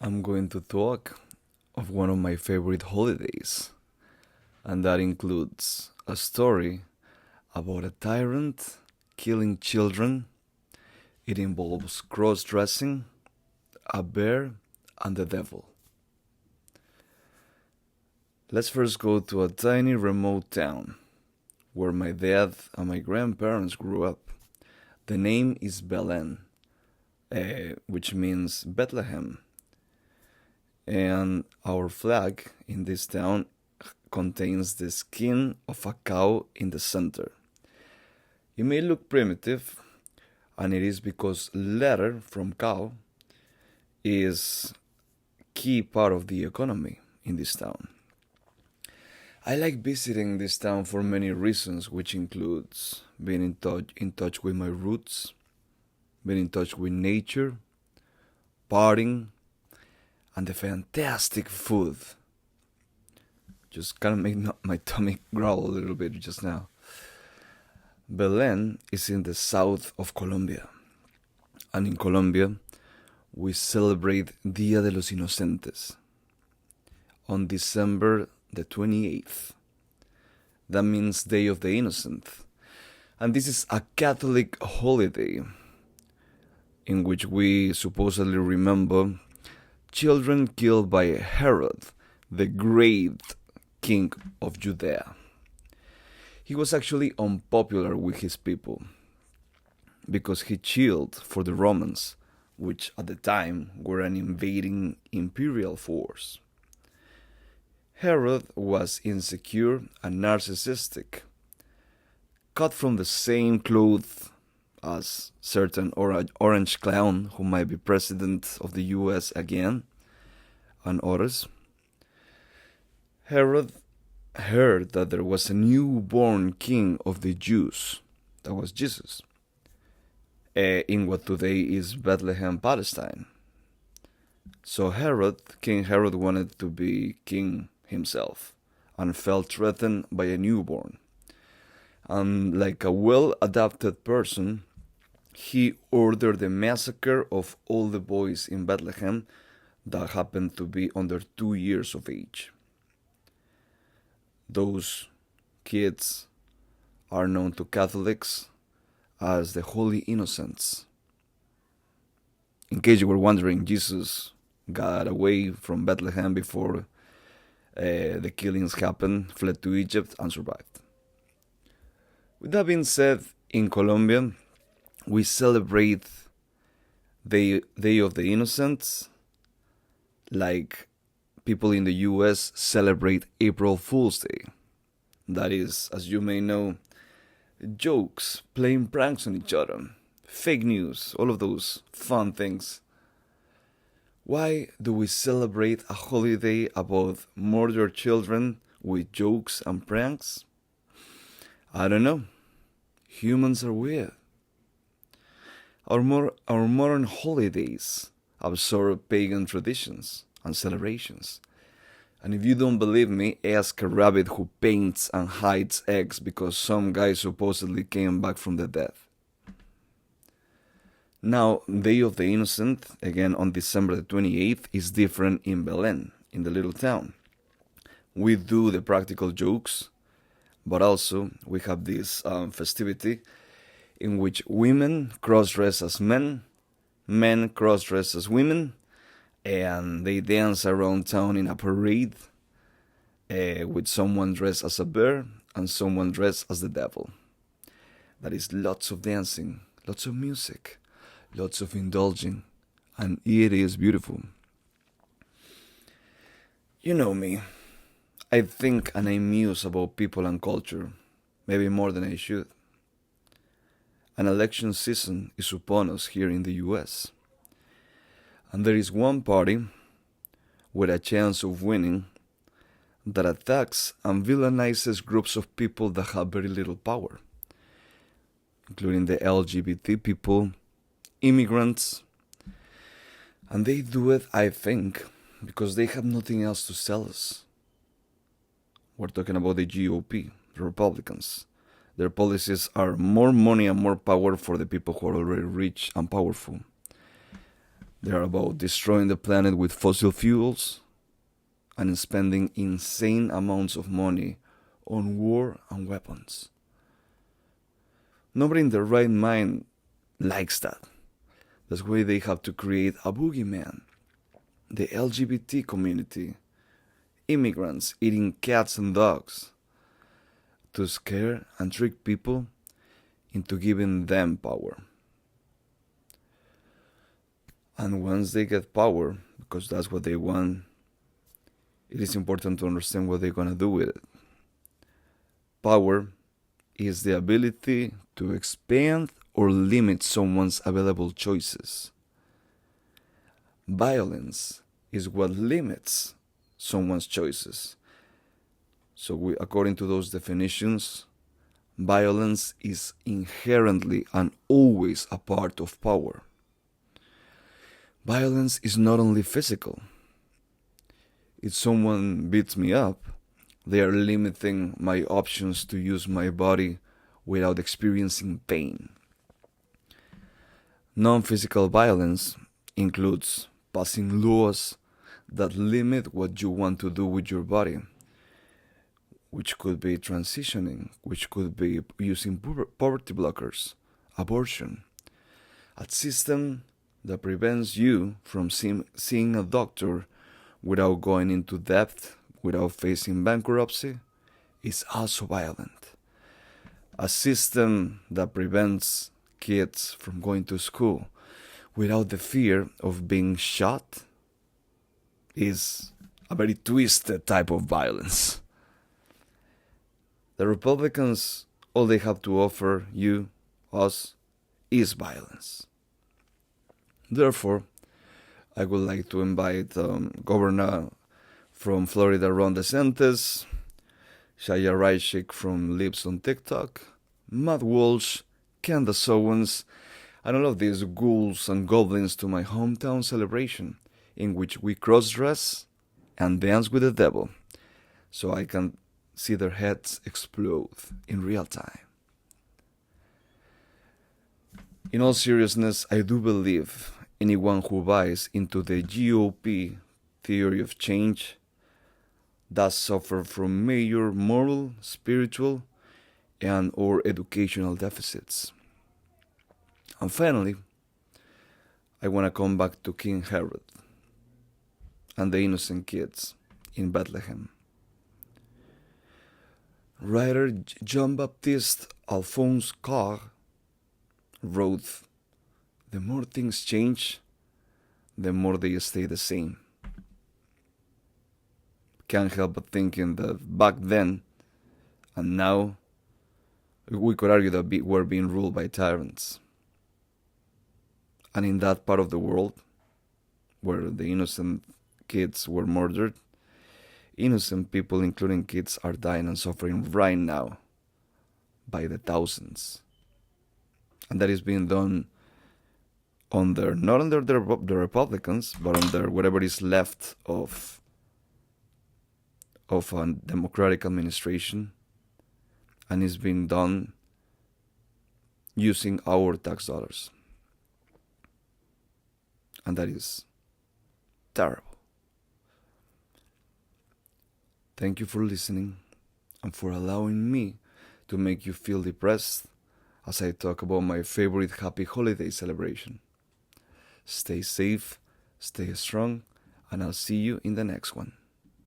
I'm going to talk of one of my favorite holidays, and that includes a story about a tyrant killing children. It involves cross dressing, a bear, and the devil. Let's first go to a tiny remote town where my dad and my grandparents grew up. The name is Belen, which means Bethlehem, and our flag in this town contains the skin of a cow in the center. It may look primitive, and it is because leather from cow is key part of the economy in this town. I like visiting this town for many reasons, which includes being in touch with my roots, being in touch with nature, partying, and the fantastic food. Just kind of made my tummy growl a little bit just now. Belen is in the south of Colombia, and in Colombia we celebrate Dia de los Inocentes on December the 28th. That means Day of the Innocent. And this is a Catholic holiday in which we supposedly remember children killed by Herod, the great king of Judea. He was actually unpopular with his people because he chilled for the Romans, which at the time were an invading imperial force. Herod was insecure and narcissistic, cut from the same cloth as certain orange clown who might be president of the US again, and others. Herod heard that there was a newborn king of the Jews, that was Jesus, in what today is Bethlehem, Palestine. So King Herod wanted to be king himself and felt threatened by a newborn. And like a well-adapted person, he ordered the massacre of all the boys in Bethlehem that happened to be under 2 years of age. Those kids are known to Catholics as the Holy Innocents. In case you were wondering, Jesus got away from Bethlehem before the killings happened, fled to Egypt, and survived. With that being said, in Colombia, we celebrate the Day of the Innocents like people in the US celebrate April Fool's Day. That is, as you may know, jokes, playing pranks on each other, fake news, all of those fun things. Why do we celebrate a holiday about murdered children with jokes and pranks? I don't know. Humans are weird. Our modern holidays absorb pagan traditions and celebrations. And if you don't believe me, ask a rabbit who paints and hides eggs because some guy supposedly came back from the dead. Now, Day of the Innocent, again on December the 28th, is different in Belen, in the little town. We do the practical jokes, but also we have this festivity in which women cross-dress as men, men cross-dress as women, and they dance around town in a parade with someone dressed as a bear and someone dressed as the devil. That is lots of dancing, lots of music, lots of indulging, and it is beautiful. You know me. I think and I muse about people and culture, maybe more than I should. An election season is upon us here in the US. And there is one party with a chance of winning that attacks and villainizes groups of people that have very little power, including the LGBT people, immigrants. And they do it, I think, because they have nothing else to sell us. We're talking about the GOP, the Republicans. Their policies are more money and more power for the people who are already rich and powerful. They are about destroying the planet with fossil fuels and spending insane amounts of money on war and weapons. Nobody in their right mind likes that. That's why they have to create a boogeyman. The LGBT community, immigrants eating cats and dogs, to scare and trick people into giving them power. And once they get power, because that's what they want, it is important to understand what they're going to do with it. Power is the ability to expand or limit someone's available choices. Violence is what limits someone's choices. So, according to those definitions, violence is inherently and always a part of power. Violence is not only physical. If someone beats me up, they are limiting my options to use my body without experiencing pain. Non-physical violence includes passing laws that limit what you want to do with your body, which could be transitioning, which could be using poverty blockers, abortion, a system that prevents you from seeing a doctor without going into debt, without facing bankruptcy, is also violent. A system that prevents kids from going to school without the fear of being shot is a very twisted type of violence. The Republicans, all they have to offer you, us, is violence. Therefore, I would like to invite Governor from Florida, Ron DeSantis, Shaya Raishik from Lips on TikTok, Matt Walsh, Candace Owens, and all of these ghouls and goblins to my hometown celebration, in which we cross-dress and dance with the devil, so I can see their heads explode in real time. In all seriousness, I do believe anyone who buys into the GOP theory of change does suffer from major moral, spiritual, and or educational deficits. And finally, I want to come back to King Herod and the innocent kids in Bethlehem. Writer Jean-Baptiste Alphonse Carr wrote, "The more things change, the more they stay the same." Can't help but thinking that back then and now, we could argue that we're being ruled by tyrants. And in that part of the world, where the innocent kids were murdered, innocent people, including kids, are dying and suffering right now by the thousands. And that is being done not under the Republicans, but under whatever is left of a democratic administration, and is being done using our tax dollars. And that is terrible. Thank you for listening and for allowing me to make you feel depressed as I talk about my favorite happy holiday celebration. Stay safe, stay strong, and I'll see you in the next one.